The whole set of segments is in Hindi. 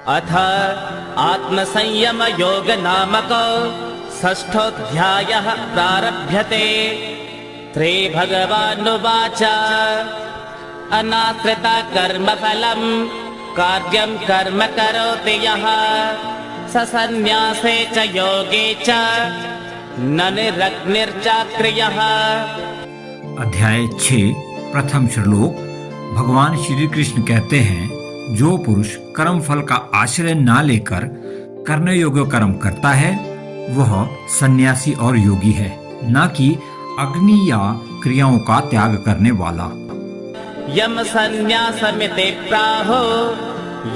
अथ आत्मसंयम योग नामको षष्ठोऽध्यायः प्रारभ्यते। श्रीभगवानुवाच अनाश्रिता कर्मफलं कार्यं कर्म करोति यः स संन्यासे च योगे च न निरग्निर्चाक्रियः। अध्याय 6 प्रथम श्लोक। भगवान श्री कृष्ण कहते हैं, जो पुरुष कर्म फल का आश्रय ना लेकर करने योग्य कर्म करता है वह सन्यासी और योगी है, ना कि अग्नि या क्रियाओं का त्याग करने वाला। यम संन्यासमिति प्राहो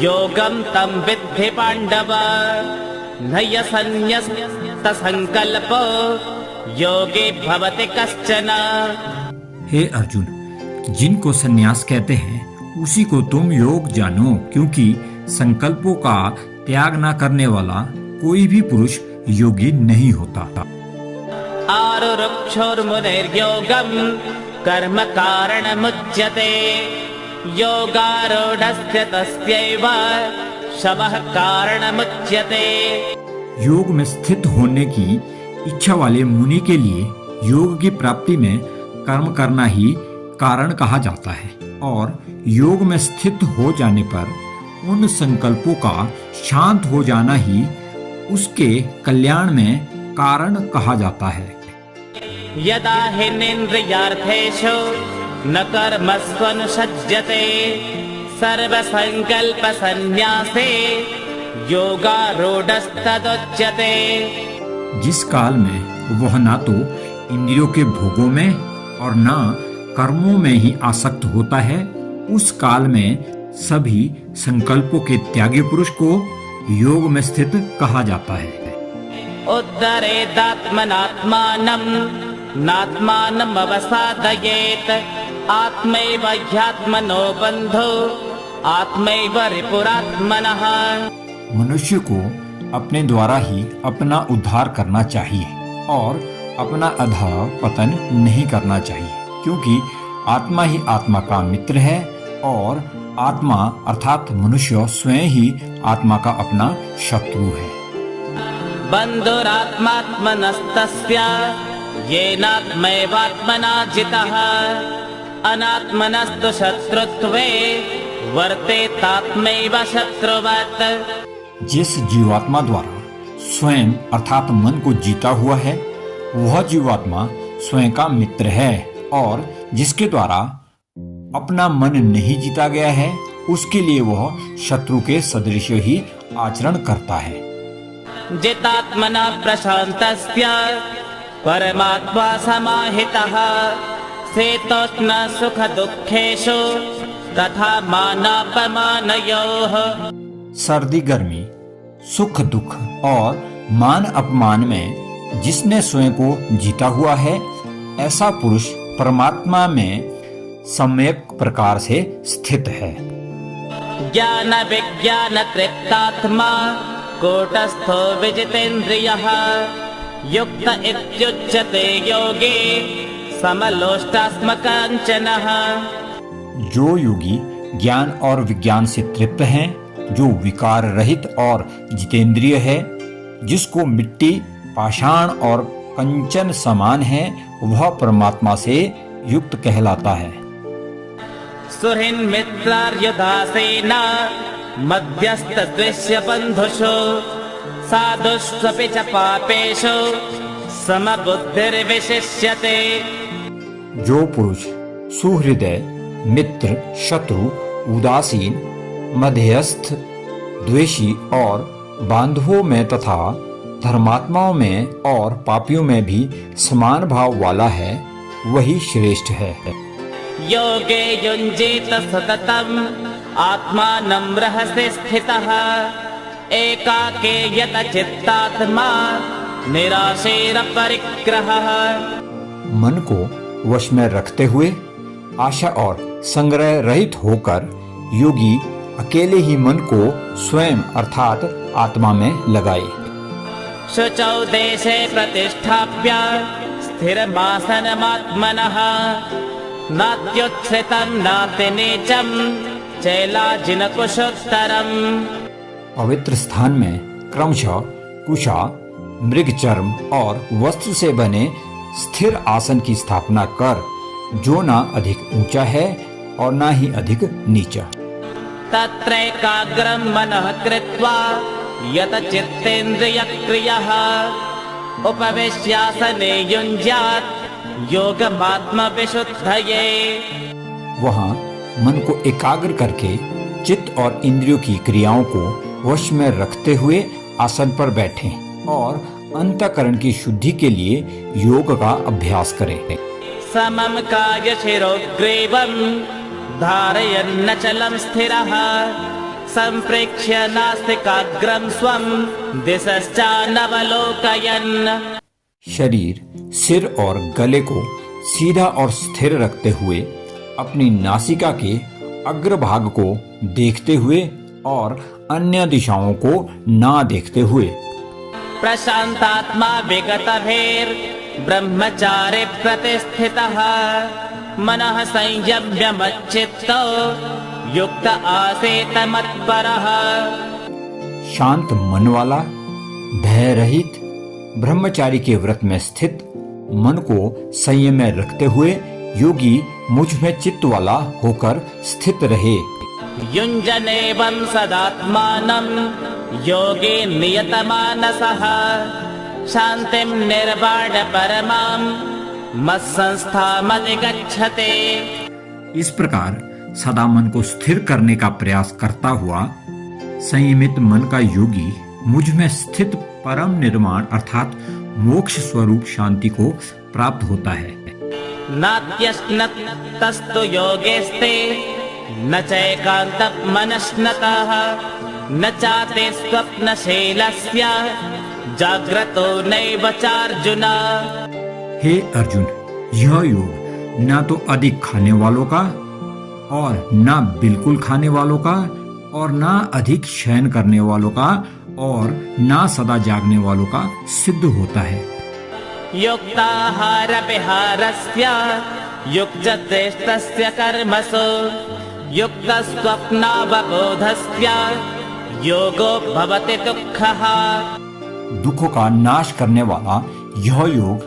योगम तम विद्धि पांडव नय संन्यस्त संकल्पो योगे भवति कश्चन। हे अर्जुन, जिनको सन्यास कहते हैं उसी को तुम योग जानो, क्योंकि संकल्पों का त्याग न करने वाला कोई भी पुरुष योगी नहीं होता। आरुरुक्षोर्मुनिर्योगं कर्म कारणमुच्यते योगारूढस्य तस्यैव शवः कारणमुच्यते। योग में स्थित होने की इच्छा वाले मुनि के लिए योग की प्राप्ति में कर्म करना ही कारण कहा जाता है, और योग में स्थित हो जाने पर उन संकल्पों का शांत हो जाना ही उसके कल्याण में कारण कहा जाता है। यदा हिनेन्द्रियार्थेषु न कर्मस्वनुसज्जते सर्वसंकल्प संन्यासे योगारूढस्तदुच्यते। जिस काल में वह ना तो इंद्रियों के भोगों में और ना कर्मों में ही आसक्त होता है, उस काल में सभी संकल्पों के त्यागी पुरुष को योग में स्थित कहा जाता है। उद्धरेदात्मनात्मानं नात्मानं अवसादयेत् आत्मैव ह्यात्मनो बन्धो आत्मैव रिपुरात्मनः। मनुष्य को अपने द्वारा ही अपना उद्धार करना चाहिए और अपना अधा पतन नहीं करना चाहिए, क्योंकि आत्मा ही आत्मा का मित्र है और आत्मा अर्थात मनुष्य स्वयं ही आत्मा का अपना शत्रु है। बन्धुरात्मात्मनस्तस्य येनात्मैवात्मना जितः अनात्मनस्तु शत्रुत्वे वर्तेतात्मैव शत्रुवत्। जिस जीवात्मा द्वारा स्वयं अर्थात मन को जीता हुआ है वह जीवात्मा स्वयं का मित्र है, और जिसके द्वारा अपना मन नहीं जीता गया है उसके लिए वह शत्रु के सदृश ही आचरण करता है। जितात्मना प्रशान्तस्य परमात्मा समाहितः शीतोष्ण सुख दुःखेषु तथा मानापमानयोः। सर्दी गर्मी, सुख दुख और मान अपमान में जिसने स्वयं को जीता हुआ है ऐसा पुरुष परमात्मा में सम्यक प्रकार से स्थित है। ज्ञान विज्ञान तृप्तात्मा कूटस्थो विजितेन्द्रियः युक्त इत्युच्यते योगी समलोष्टास्मकाञ्चनः। जो योगी ज्ञान और विज्ञान से तृप्त हैं, जो विकार रहित और जितेंद्रिय है, जिसको मिट्टी पाषाण और कंचन समान है, वह परमात्मा से युक्त कहलाता है। सुहृन् मित्रार्युदासीन मध्यस्थ द्वेष्य बन्धुषु साधुष्वपि च पापेषु समबुद्धिर्विशिष्यते। जो पुरुष सुहृदय, मित्र, शत्रु, उदासीन, मध्यस्थ, द्वेषी और बांधवों में तथा धर्मात्माओं में और पापियों में भी समान भाव वाला है, वही श्रेष्ठ है। योगे युञ्जीत सततम् आत्मानं रहसि स्थितः एकाके यत चित्तात्मा निराशेरपरिग्रहः। मन को वश में रखते हुए आशा और संग्रह रहित होकर योगी अकेले ही मन को स्वयं अर्थात आत्मा में लगाए। शुचौ देशे प्रतिष्ठाप्य स्थिरमासनमात्मनः नात्युच्छ्रितं नातिनीचं चैलाजिनकुशोत्तरम्। पवित्र स्थान में क्रमशः कुशा, मृगचर्म और वस्त्र से बने स्थिर आसन की स्थापना कर, जो ना अधिक ऊंचा है और ना ही अधिक नीचा। तत्रैकाग्रं मनः कृत्वा यत चित्तेन्द्रिय क्रियः उपविश्यासने युञ्ज्यात् योगमात्मविशुद्धये। वहाँ मन को एकाग्र करके चित्त और इंद्रियों की क्रियाओं को वश में रखते हुए आसन पर बैठें और अंतःकरण की शुद्धि के लिए योग का अभ्यास करें। समं कायशिरोग्रीवं धारयन्नचलं स्थिरः सम्प्रेक्ष्य नासिकाग्रं स्वं दिशश्चानवलोकयन्। शरीर, सिर और गले को सीधा और स्थिर रखते हुए अपनी नासिका के अग्रभाग को देखते हुए और अन्य दिशाओं को ना देखते हुए। प्रशान्तात्मा विगतभेर् ब्रह्मचारे प्रतिष्ठितः मनः संयम्य मच्चित्तो युक्त आसेत मत्परः। शांत मन वाला, भय रहित, ब्रह्मचारी के व्रत में स्थित मन को संयम में रखते हुए योगी मुझ में चित्त वाला होकर स्थित रहे। युञ्जनेवं सदात्मानं योगे नियतमानसः शान्तिं निर्वाण परमां मत्संस्थामधिगच्छते। इस प्रकार सदा मन को स्थिर करने का प्रयास करता हुआ संयमित मन का योगी मुझ में स्थित परम निर्माण अर्थात मोक्ष स्वरूप शांति को प्राप्त होता है। नात्यश्नतस्तु योगेस्ते न चैकान्तमनश्नतः न चाते स्वप्नशीलस्य जाग्रतो नैव चार्जुन। हे अर्जुन, यह योग ना तो अधिक खाने वालों का और ना बिल्कुल खाने वालों का और ना अधिक शयन करने वालों का और ना सदा जागने वालों का सिद्ध होता है। युक्ताहार विहारस्य युक्तचेष्टस्य कर्मसु युक्तस्वप्नावबोधस्य योगो भवति दुःखः। दुखों का नाश करने वाला यह योग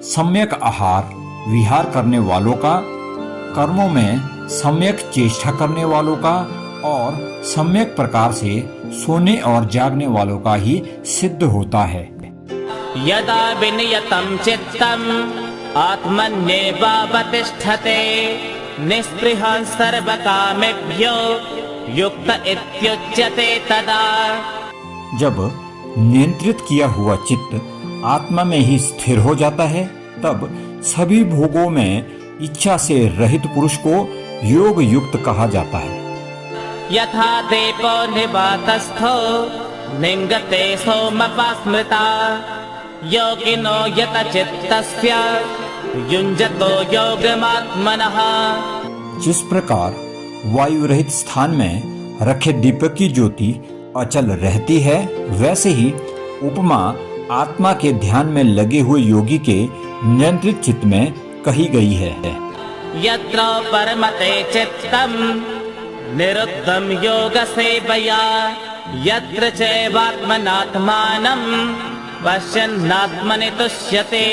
सम्यक आहार विहार करने वालों का, कर्मों में सम्यक चेष्टा करने वालों का और सम्यक प्रकार से सोने और जागने वालों का ही सिद्ध होता है। यदा विनियतं चित्तम् आत्मन्येवावतिष्ठते निःस्पृहः सर्वकामेभ्यो युक्त इत्युच्यते तदा। जब नियंत्रित किया हुआ चित्त आत्मा में ही स्थिर हो जाता है, तब सभी भोगों में इच्छा से रहित पुरुष को योग युक्त कहा जाता है। यथा दीपो निवातस्थो निंगते सोमपास्मृता योगिनो यत चित्तस्य युञ्जतो योगमात्मनः। जिस प्रकार वायु रहित स्थान में रखे दीपक की ज्योति अचल रहती है, वैसे ही उपमा आत्मा के ध्यान में लगे हुए योगी के नियंत्रित चित्त में कही गई है। यत्र परमते चित्तम् निरुद्धं योगसेवया यत्र चैवात्मनात्मानं पश्यन्नात्मनि तुष्यते।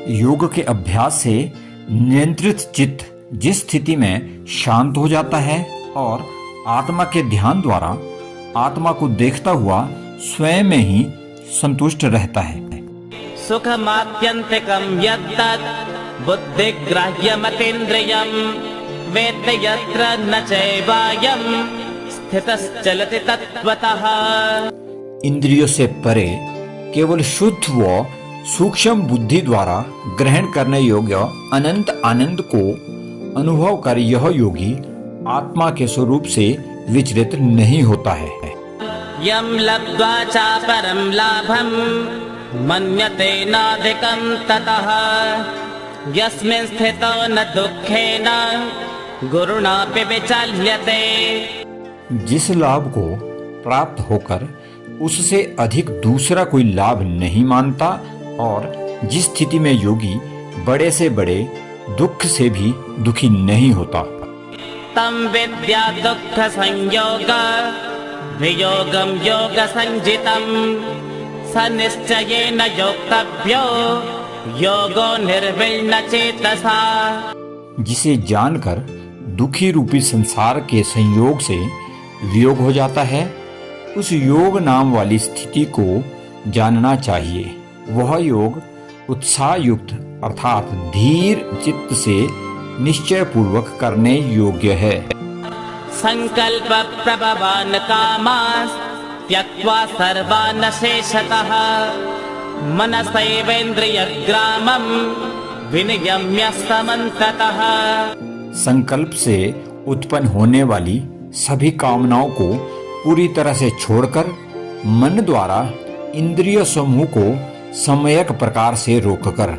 योग के अभ्यास से नियंत्रित चित्त जिस स्थिति में शांत हो जाता है और आत्मा के ध्यान द्वारा आत्मा को देखता हुआ स्वयं में ही संतुष्ट रहता है। सुखमात्यन्तिकं यत्तत् बुद्धिग्राह्यमतीन्द्रियं वेत्ति यत्र न चैवायं स्थितश्चलति तत्त्वतः। इंद्रियों से परे केवल शुद्ध व सूक्ष्म बुद्धि द्वारा ग्रहण करने योग्य अनंत आनंद को अनुभव कर यह योगी आत्मा के स्वरूप से विचलित नहीं होता है। यं लब्ध्वा चापरं लाभं मन्यते नाधिकं ततः यस्मिन् स्थितो न दुःखेन गुरुणापि विचाल्यते। जिस लाभ को प्राप्त होकर उससे अधिक दूसरा कोई लाभ नहीं मानता और जिस स्थिति में योगी बड़े से बड़े दुख से भी दुखी नहीं होता। तं विद्या दुःख संयोग वियोगं योगसञ्जितं स निश्चयेन योक्तव्यो योगो निर्विण्णचेतसा। जिसे जानकर दुखी रूपी संसार के संयोग से वियोग हो जाता है, उस योग नाम वाली स्थिति को जानना चाहिए। वह योग उत्साह युक्त अर्थात धीर चित्त से निश्चय पूर्वक करने योग्य है। संकल्प प्रभवान कामास् त्यक्त्वा सर्वान् शेषतः मनसैवेन्द्रियग्रामं विनियम्य समन्ततः। संकल्प से उत्पन्न होने वाली सभी कामनाओं को पूरी तरह से छोड़कर मन द्वारा इंद्रिय समूह को सम्यक प्रकार से रोककर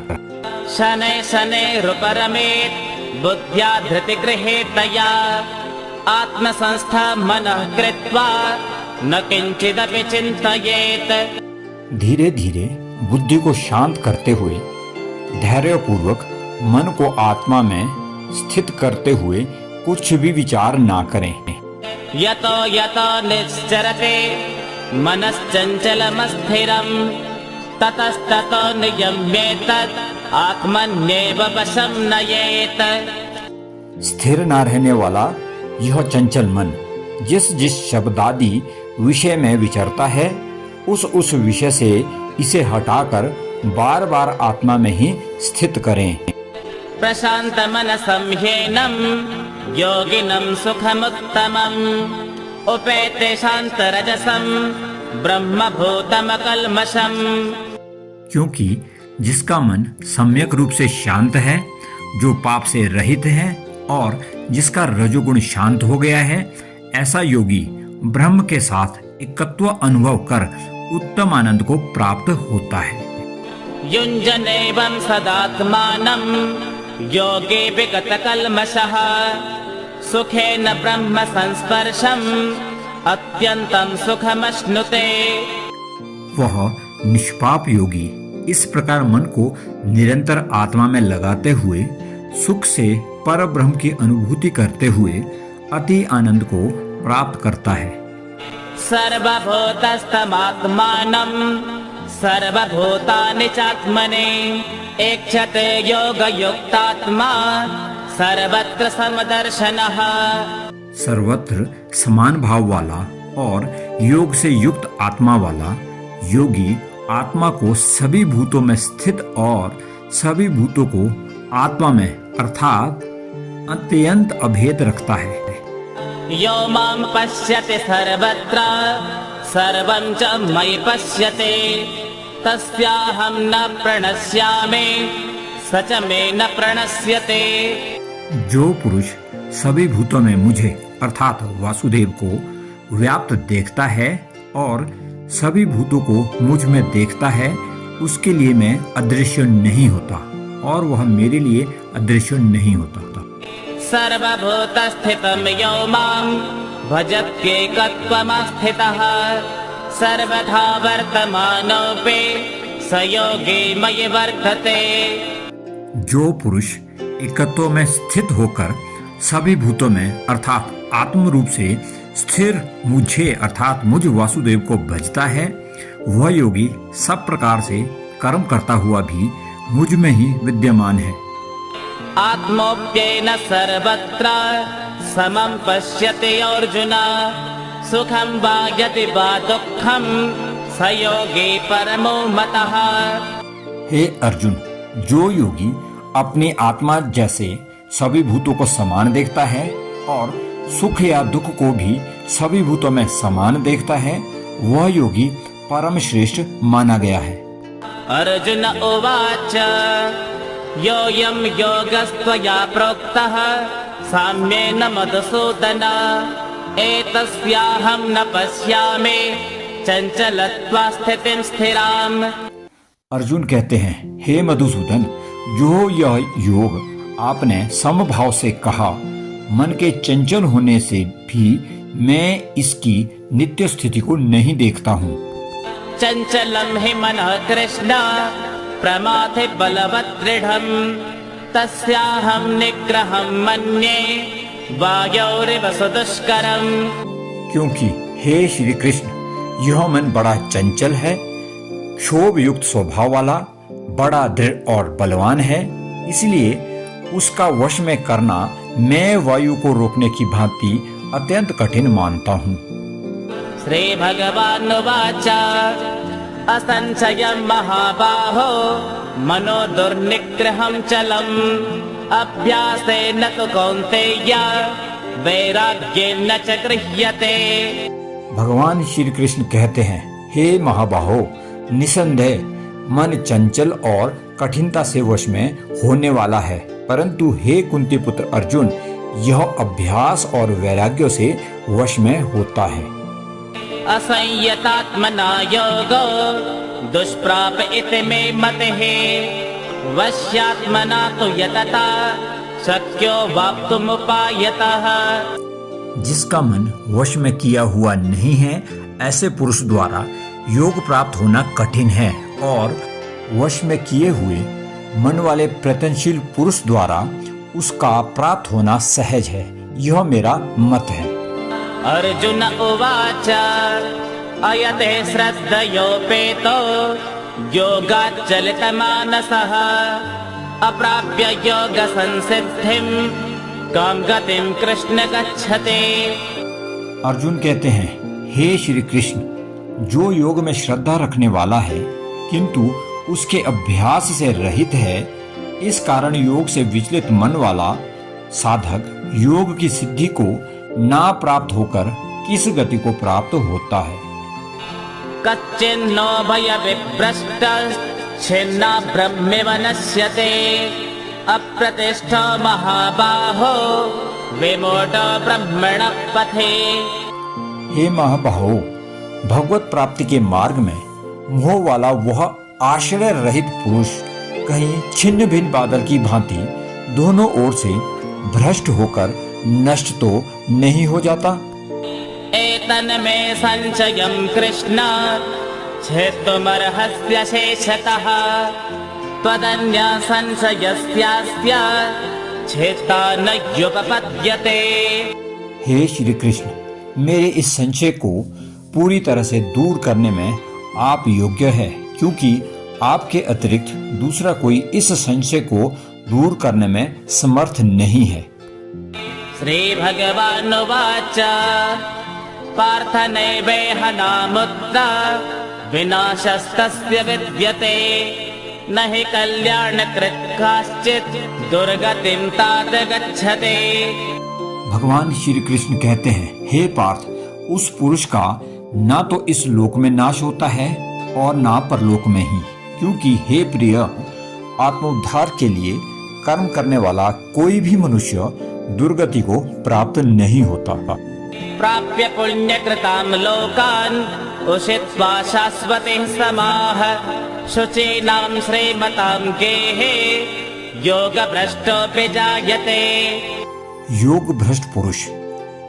शनैः शनैरुपरमेत् बुद्ध्या धृतिगृहेतया आत्मसंस्था मनः कृत्वा न किंचिदपि चिंतयेत्। धीरे धीरे बुद्धि को शांत करते हुए धैर्यपूर्वक मन को आत्मा में स्थित करते हुए कुछ भी विचार ना करें। यतो यतो निश्चरते मनश्चंचलमस्थिरं ततस्ततो नियम्येतत् आत्मन्येव वशं नयेत्। स्थिर न रहने वाला यह चंचल मन जिस जिस शब्दादि विषय में विचरता है, उस विषय से इसे हटाकर बार बार आत्मा में ही स्थित करें। प्रशांत मनसं ह्येनं योगिनं सुखमुत्तमम् उपेते शांतरजसं ब्रह्मभूतमकल्मषम्। क्योंकि जिसका मन सम्यक रूप से शांत है, जो पाप से रहित है और जिसका रजोगुण शांत हो गया है, ऐसा योगी ब्रह्म के साथ एकत्व अनुभव कर उत्तम आनंद को प्राप्त होता है। युञ्जनेवं सदात्मानं योगे विगतकल्मषः सुखेन ब्रह्म संस्पर्शम् अत्यन्तं सुखमश्नुते। वह निष्पाप योगी इस प्रकार मन को निरंतर आत्मा में लगाते हुए सुख से पर ब्रह्म की अनुभूति करते हुए अति आनंद को प्राप्त करता है। सर्वभूतस्थमात्मानं सर्वभूतानि चात्मने ऐक्षते योगयुक्तात्मा सर्वत्र समदर्शनः। सर्वत्र समान भाव वाला और योग से युक्त आत्मा वाला योगी आत्मा को सभी भूतों में स्थित और सभी भूतों को आत्मा में अर्थात अत्यंत अभेद रखता है। यो मां पश्यति सर्वत्र सर्वं च मयि पश्यति तस्याहं न प्रणश्यामि स च मे न प्रणश्यते। जो पुरुष सभी भूतों में मुझे अर्थात वासुदेव को व्याप्त देखता है और सभी भूतों को मुझ में देखता है, उसके लिए मैं अदृश्य नहीं होता और वह मेरे लिए अदृश्य नहीं होता। सर्वभूतस्थितं यो मां भजत्येकत्वमास्थितः सर्वथा वर्तमानोऽपि स योगी मयि वर्तते। जो पुरुष एकत्व में स्थित होकर सभी भूतों में अर्थात आत्म रूप से स्थिर मुझे अर्थात मुझ वासुदेव को भजता है, वह योगी सब प्रकार से कर्म करता हुआ भी मुझ में ही विद्यमान है। आत्मोप्येन सर्वत्र समं पश्यति अर्जुन सुखं वा यदि वा दुःखं स योगी परमो मतः। हे अर्जुन, जो योगी अपनी आत्मा जैसे सभी भूतों को समान देखता है और सुख या दुख को भी सभी भूतों में समान देखता है, वह योगी परम श्रेष्ठ माना गया है। अर्जुन उवाच योऽयं योगस्त्वया प्रोक्तः साम्येन मधुसूदन एतस्याहं न पश्यामि चंचलत्वा स्थितिं स्थिराम्। अर्जुन कहते हैं, हे मधुसूदन, जो यह योग आपने समभाव से कहा, मन के चंचल होने से भी मैं इसकी नित्य स्थिति को नहीं देखता हूँ। चंचलं हि मनः कृष्ण प्रमाथे बलवत् दृढम् तस्याहं निग्रहं मन्ये वायोरिव सुदुष्करम्। क्योंकि हे श्री कृष्ण, यह मन बड़ा चंचल है, क्षोभ युक्त स्वभाव वाला, बड़ा दृढ़ और बलवान है, इसलिए उसका वश में करना मैं वायु को रोकने की भांति अत्यंत कठिन मानता हूँ। श्री भगवान उवाच असंशयं महाबाहो मनो दुर्निग्रहं चलम् अभ्यासेन तु कौन्तेय वैराग्येन च गृह्यते। भगवान श्री कृष्ण कहते हैं, हे महाबाहो, निसंदेह मन चंचल और कठिनता से वश में होने वाला है, परंतु हे कुंती पुत्र अर्जुन, यह अभ्यास और वैराग्य से वश में होता है। असंयतात्मना योगो दुष्प्राप इति मे मतिः वश्यात्मना तु यतता शक्यो वाप्तुमुपायतः। जिसका मन वश में किया हुआ नहीं है, ऐसे पुरुष द्वारा योग प्राप्त होना कठिन है, और वश में किए हुए मन वाले प्रयत्नशील पुरुष द्वारा उसका प्राप्त होना सहज है। यह मेरा मत है। अर्जुन उवाच अयते श्रद्धयोपेतो योगाच्चलितमानसः अप्राप्य योग संसिद्धिं कां गतिं कृष्ण गच्छते। अर्जुन कहते हैं, हे श्री कृष्ण, जो योग में श्रद्धा रखने वाला है किंतु उसके अभ्यास से रहित है, इस कारण योग से विचलित मन वाला साधक योग की सिद्धि को ना प्राप्त होकर किस गति को प्राप्त होता है। कच्चिन्नो भय विभ्रष्ट छिन्ना ब्रह्मेव नश्यते अप्रतिष्ठो महाबाहो विमूढो ब्रह्मण पथे। हे महाबाहो, भगवत प्राप्ति के मार्ग में मोह वाला वह आश्रय रहित पुरुष कहीं छिन्न भिन्न बादल की भांति दोनों ओर से भ्रष्ट होकर नष्ट तो नहीं हो जाता। एतन्मे संशयं कृष्ण छेत्तुमर्हस्य शेषतः त्वदन्य संशयस्यास्य छेत्ता न युपपद्यते। हे श्री कृष्ण, मेरे इस संशय को पूरी तरह से दूर करने में आप योग्य है, क्योंकि आपके अतिरिक्त दूसरा कोई इस संशय को दूर करने में समर्थ नहीं है। श्री भगवान उवाच पार्थ नैवेह नामुत्र विनाशस्तस्य विद्यते न हि कल्याणकृत् काश्चित् दुर्गतिं तात गच्छते। भगवान श्री कृष्ण कहते हैं, हे पार्थ, उस पुरुष का ना तो इस लोक में नाश होता है और ना परलोक में ही, क्योंकि हे प्रिय, आत्मोद्धार के लिए कर्म करने वाला कोई भी मनुष्य दुर्गति को प्राप्त नहीं होता। प्राप्य पुण्यकृतां लोकान् उषित्वा शाश्वतिः समाः शुचीनां श्रीमतां गेहे योगभ्रष्टोऽपि जायते। योग भ्रष्ट पुरुष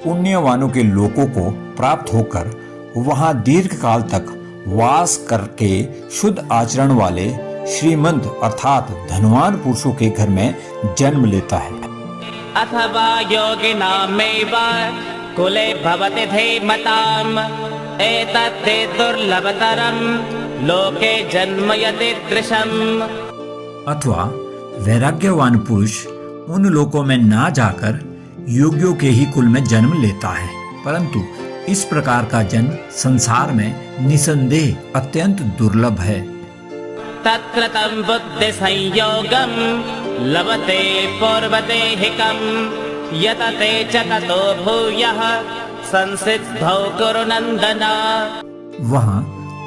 पुण्यवानों के लोकों को प्राप्त होकर वहां दीर्घ काल तक वास करके शुद्ध आचरण वाले श्रीमंत अर्थात धनवान पुरुषों के घर में जन्म लेता है। अथवा योगिनामेव कुले भवति धीमताम् एतद्धि दुर्लभतरं लोके जन्म यदीदृशम्। अथवा वैराग्यवान पुरुष उन लोकों में ना जाकर योगियों के ही कुल में जन्म लेता है, परंतु इस प्रकार का जन्म संसार में निसंदेह अत्यंत दुर्लभ है। तत्कृतं बुद्धि संयोगं लभते पूर्वदेहिकं यतते च ततो भूयः संसिद्धौ कुरु नंदन। वहाँ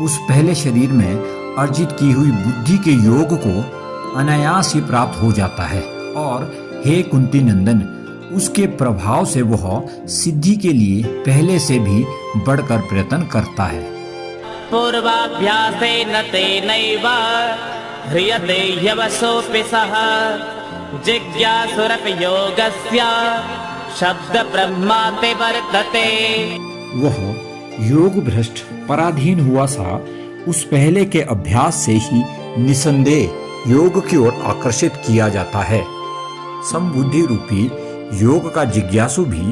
उस पहले शरीर में अर्जित की हुई बुद्धि के योग को अनायास ही प्राप्त हो जाता है, और हे कुंती नंदन, उसके प्रभाव से वह सिद्धि के लिए पहले से भी बढ़कर प्रयत्न करता है। पूर्वाभ्यासेन तेनैव ह्रियते यवसोऽपि सः जिज्ञासुरपि योगस्य शब्द ब्रह्माति वर्तते। वह योग भ्रष्ट पराधीन हुआ सा उस पहले के अभ्यास से ही निसंदेह योग की ओर आकर्षित किया जाता है। समबुद्धि रूपी योग का जिज्ञासु भी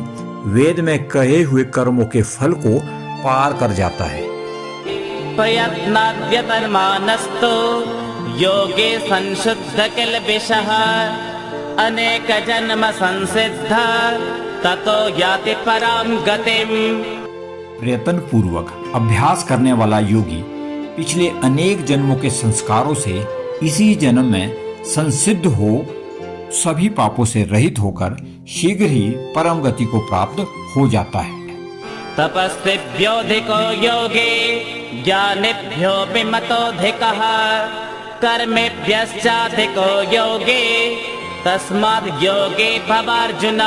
वेद में कहे हुए कर्मों के फल को पार कर जाता है। प्रयत्नाद्यतन्मानस्तु योगे संशुद्ध किल्बिषः अनेक जन्म संसिद्ध ततो याति पराम गतिम। प्रयत्न पूर्वक अभ्यास करने वाला योगी पिछले अनेक जन्मों के संस्कारों से इसी जन्म में संसिद्ध हो सभी पापों से रहित होकर शीघ्र ही परम गति को प्राप्त हो जाता है। तपस्विभ्योऽधिको योगे ज्ञानिभ्योऽपि मतोऽधिकः कर्मेभ्यश्चाधिको योगे तस्माद् योगे भवार्जुन।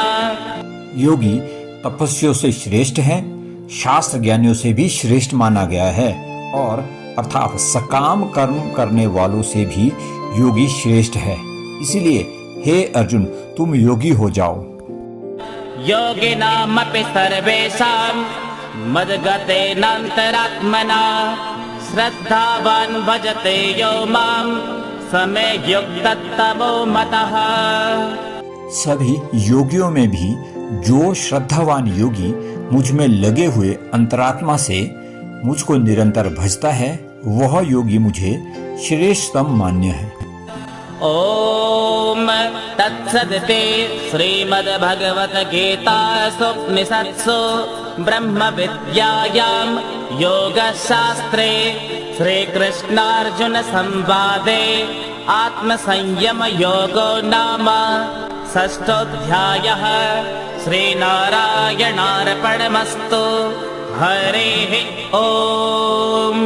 योगी तपस्वियों से श्रेष्ठ है, शास्त्र ज्ञानियों से भी श्रेष्ठ माना गया है और अर्थात सकाम कर्म करने वालों से भी योगी श्रेष्ठ है। इसीलिए हे अर्जुन, तुम योगी हो जाओ। योगिनामपि सर्वेषां मद्गतेनान्तरात्मना श्रद्धावान् भजते यो मां समे युक्ततमो मतः। सभी योगियों में भी जो श्रद्धावान योगी मुझ में लगे हुए अंतरात्मा से मुझको निरंतर भजता है, वह योगी मुझे श्रेष्ठतम मान्य है। ओम तत्सदिति श्रीमद्भगवद्गीतासु उपनिषत्सु ब्रह्मविद्यायां योगशास्त्रे श्रीकृष्णार्जुन संवादे आत्मसंयमयोगो नाम षष्ठोऽध्यायः। श्रीनारायणार्पणमस्तु। हरिः ओम।